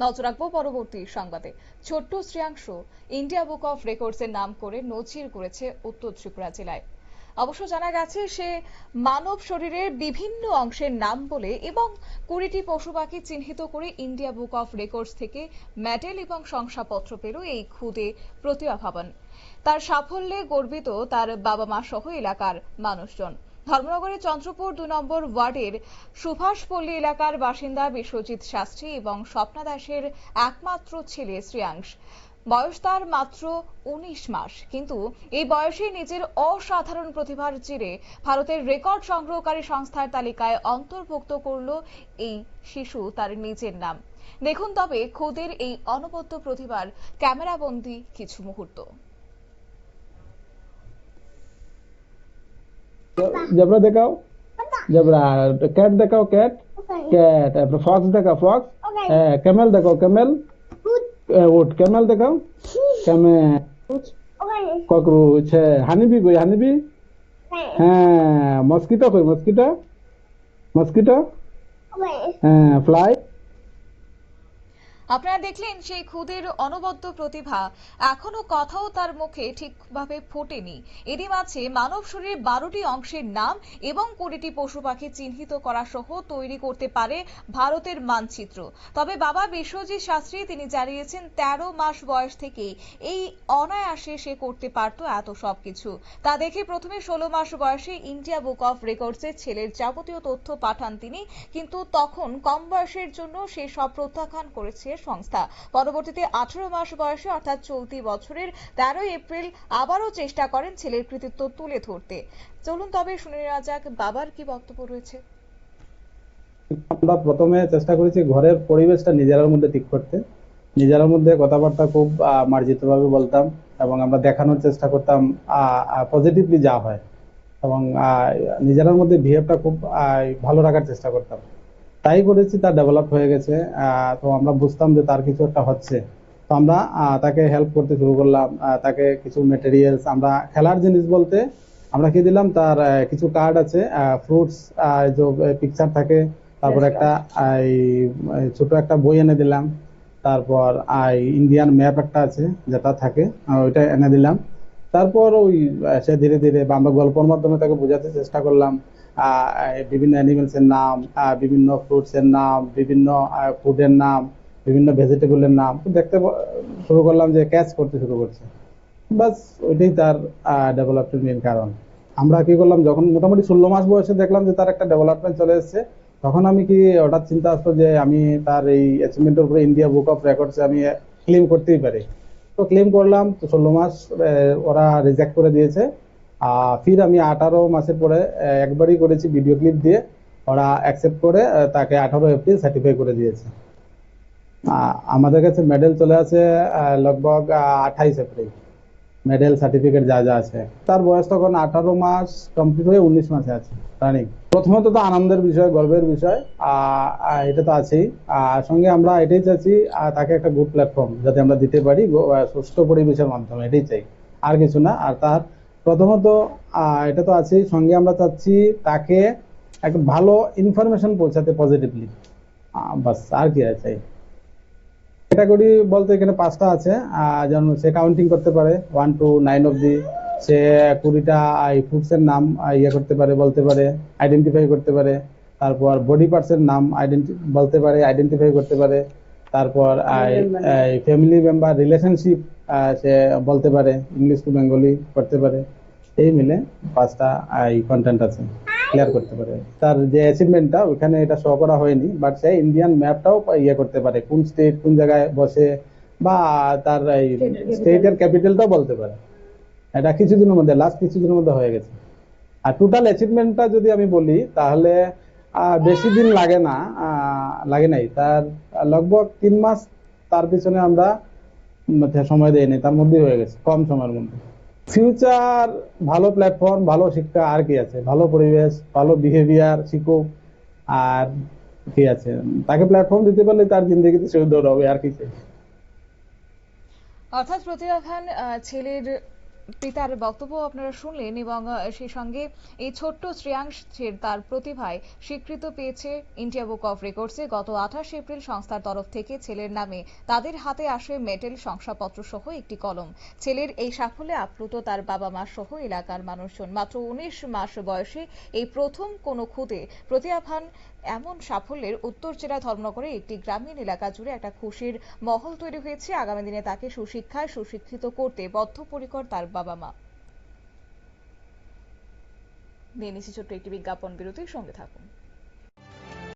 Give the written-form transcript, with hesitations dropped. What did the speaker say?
নজর রাখবো পরবর্তী সংবাদে। ছোট্ট শ্রেয়াংশ ইন্ডিয়া বুক অফ রেকর্ডসের নাম করে নজির করেছে উত্তর ত্রিপুরা জেলায়। অবশ্য জানা গেছে সে মানব শরীরের বিভিন্ন অংশের নাম বলে এবং 20টি পশু পাখি চিহ্নিত করে ইন্ডিয়া বুক অফ রেকর্ডস থেকে মেডেল এবং শংসাপত্র পেল এই ক্ষুদে প্রতিভা ভবন। তার সাফল্যে গর্বিত তার বাবা মা সহ এলাকার মানুষজন। ধর্মনগরের চন্দ্রপুর 2 নম্বর ওয়ার্ডের সুভাষপল্লী এলাকার বাসিন্দা বিশ্বজিৎ শাস্ত্রী এবং স্বপ্না দাসের একমাত্র ছেলে শ্রেয়াংশ। বয়স তার মাত্র 19 মাস, কিন্তু এই বয়সে নিজের অসাধারণ প্রতিভার জেরে ভারতের রেকর্ড সংগ্রহকারী সংস্থার তালিকায় অন্তর্ভুক্ত করল এই শিশু তার নিজের নাম। দেখুন তবে খোদের এই অনবদ্য প্রতিভার ক্যামেরাবন্দি কিছু মুহূর্ত। जबरा दिखाओ, जबरा। कैट दिखाओ, कैट, कैट। फॉक्स दिखाओ, फॉक्स। कैमल दिखाओ, कैमल। ऊँट, कैमल दिखाओ, कैमल। कॉकरोच है। हनी भी कोई, हनी भी। हाँ, मस्कीटो कोई, मस्कीटो, मस्कीटो। हाँ, फ्लाई। আপনারা দেখলেন সেই খুদের অনবদ্য প্রতিভা। এখনো কথাও তার মুখে ঠিকভাবে ফোটেনি। এরই মাঝে মানব শরীরের 12টি অংশের নাম এবং 20টি পশু পাখি চিহ্নিত করা সহ তৈরি করতে পারে ভারতের মানচিত্র। তবে বাবা বিশ্বজিৎ শাস্ত্রী তিনি জানিয়েছেন 13 মাস বয়স থেকে এই অনায়াসে সে করতে পারত এত সবকিছু। তা দেখে প্রথমে 16 মাস বয়সে ইন্ডিয়া বুক অফ রেকর্ডসে ছেলের যাবতীয় তথ্য পাঠান তিনি, কিন্তু তখন কম বয়সের জন্য সে সব প্রত্যাখ্যান করেছে সংস্থা। পরবর্তীতে 18 মাস বয়সে অর্থাৎ চলতি বছরের 13 এপ্রিল আবারও চেষ্টা করেন ছেলের কৃতিত্ব তুলে ধরতে। চলুন তবে শুনে নেওয়া যাক বাবার কি বক্তব্য রয়েছে। আমরা প্রথমে চেষ্টা করেছি ঘরের পরিবেশটা নিজের মধ্যে ঠিক করতে। নিজের মধ্যে কথাবার্তা খুব মার্জিতভাবে বলতাম এবং আমরা দেখানোর চেষ্টা করতাম পজিটিভলি যা হয়, এবং নিজের মধ্যে বিহেভটা খুব ভালো রাখার চেষ্টা করতাম। তাই করেছি, তার ডেভেলপ হয়ে গেছে। তো আমরা বুঝতাম যে তার কিছু একটা হচ্ছে, তো আমরা তাকে হেল্প করতে শুরু করলাম। তাকে কিছু মেটেরিয়ালস, আমরা খেলার জিনিস বলতে আমরা কি দিলাম, তার কিছু কার্ড আছে, ফ্রুটস যে পিকচার থাকে, তারপর একটা ছোট একটা বই এনে দিলাম, তারপর ইন্ডিয়ান ম্যাপ একটা আছে যেটা থাকে, ওইটা এনে দিলাম। তারপর ওই সে ধীরে ধীরে আমরা গল্পের মাধ্যমে তাকে বোঝাতে চেষ্টা করলাম বিভিন্ন অ্যানিমেলস এর নাম, বিভিন্ন ফ্রুটস এর নাম, বিভিন্ন ফুডের নাম, বিভিন্ন ভেজিটেবলের নাম। তো দেখতে শুরু করলাম যে ক্যাচ করতে শুরু করছে। বাস ওইটাই তার ডেভেলপমেন্ট মেন কারণ। আমরা কি করলাম, যখন মোটামুটি 16 মাস বয়সে দেখলাম যে তার একটা ডেভেলপমেন্ট চলে এসেছে, তখন আমি কি হঠাৎ চিন্তা আসতো যে আমি তার এই অ্যাচিভমেন্টের উপরে ইন্ডিয়া বুক অফ রেকর্ডসে আমি ক্লেম করতেই পারি। তো ক্লেম করলাম, তো 16 মাস ওরা রিজেক্ট করে দিয়েছে। ফির আমি 18 মাসের পরে একবারই করেছি ভিডিও ক্লিপ দিয়ে, ওরা অ্যাকসেপ্ট করে তাকে 18 এপ্রিল সার্টিফাই করে দিয়েছে। আমাদের কাছে মেডেল চলে আসে লগভগ 28 এপ্রিল, মেডেল সার্টিফিকেট যা যা আছে। তার বয়স তখন 18 মাস কমপ্লিট হয়ে 19 মাসে আছে রানিং। প্রথমত তো আনন্দের বিষয়, গর্বের বিষয়, এটা তো আছেই। সঙ্গে আমরা এটাই চাচ্ছি তাকে একটা গুড প্ল্যাটফর্ম যাতে আমরা দিতে পারি সুস্থ পরিবেশের মাধ্যমে, এটাই চাই, আর কিছু না। আর তার প্রথমত এটা তো আছেই, সঙ্গে আমরা চাচ্ছি তাকে একটা ভালো ইনফরমেশন পৌঁছাতে পজিটিভলি, বাস আর কি আছে। ক্যাটাগরি বলতে এখানে 5টা আছে, যেমন সে কাউন্টিং করতে পারে 1 to 9 অব্দি, সে 20টা ফুডস এর নাম ইয়ে করতে পারে, বলতে পারে, আইডেন্টিফাই করতে পারে। তারপর বডি পার্টস এর নাম বলতে পারে, আইডেন্টিফাই করতে পারে। তারপর ফ্যামিলি মেম্বার রিলেশনশিপ সে বলতে পারে, ইংলিশ টু বেঙ্গলি করতে পারে। এই মিলে 5টা কন্টেন্ট আছে, ক্লিয়ার করতে পারে। তার যে অ্যাচিভমেন্টটা ওখানে এটা শো করা হয়নি, বাট সে ইন্ডিয়ান ম্যাপটাও ইয়ে করতে পারে, কোন স্টেট কোন জায়গায় বসে, বা তার এই স্টেটের ক্যাপিটালটাও বলতে পারে। এটা কিছুদিনের মধ্যে, লাস্ট কিছুদিনের মধ্যে হয়ে গেছে। আর টোটাল অ্যাচিভমেন্টটা যদি আমি বলি তাহলে বেশি দিন লাগে না, লাগে নাই, তার লগভগ 3 মাস তার পিছনে আমরা সময় দেয়নি, তার মধ্যেই হয়ে গেছে কম সময়ের মধ্যে। ফিউচার ভালো প্ল্যাটফর্ম, ভালো শিক্ষা, আর কি আছে, ভালো পরিবেশ, ভালো বিহেভিয়ার শিখুক, আর কি আছে, তাকে প্ল্যাটফর্ম দিতে পারলে তার জিন্দগিতে সে দৌড় হবে, আর কি চাই। অর্থাৎ প্রতিভাবান ছেলের পিতার বক্তব্য আপনারা শুনলেন এবং সেই সঙ্গে এই ছোট্ট শ্রেয়াংশের তার প্রতিভায় স্বীকৃত পেয়েছে ইন্ডিয়া বুক অফ রেকর্ডসে। গত 28 এপ্রিল সংস্থার তরফ থেকে ছেলের নামে তাদের হাতে আসে মেডেল, শংসাপত্র সহ একটি কলম। ছেলের এই সাফল্যে আপ্লুত তার বাবা মা সহ এলাকার মানুষজন। মাত্র 19 মাস বয়সে এই প্রথম কোনো খুদে প্রতিভাবান এমন সাফল্যের উত্তর জেলা ধর্মনগরে একটি গ্রামীণ এলাকা জুড়ে একটা খুশির মহল তৈরি হয়েছে। আগামী দিনে তাকে সুশিক্ষায় সুশিক্ষিত করতে বদ্ধপরিকর তার বাবা মা। নিয়ে নিচ্ছি ছোট্ট একটি বিজ্ঞাপন বিরতির সঙ্গে থাকুন।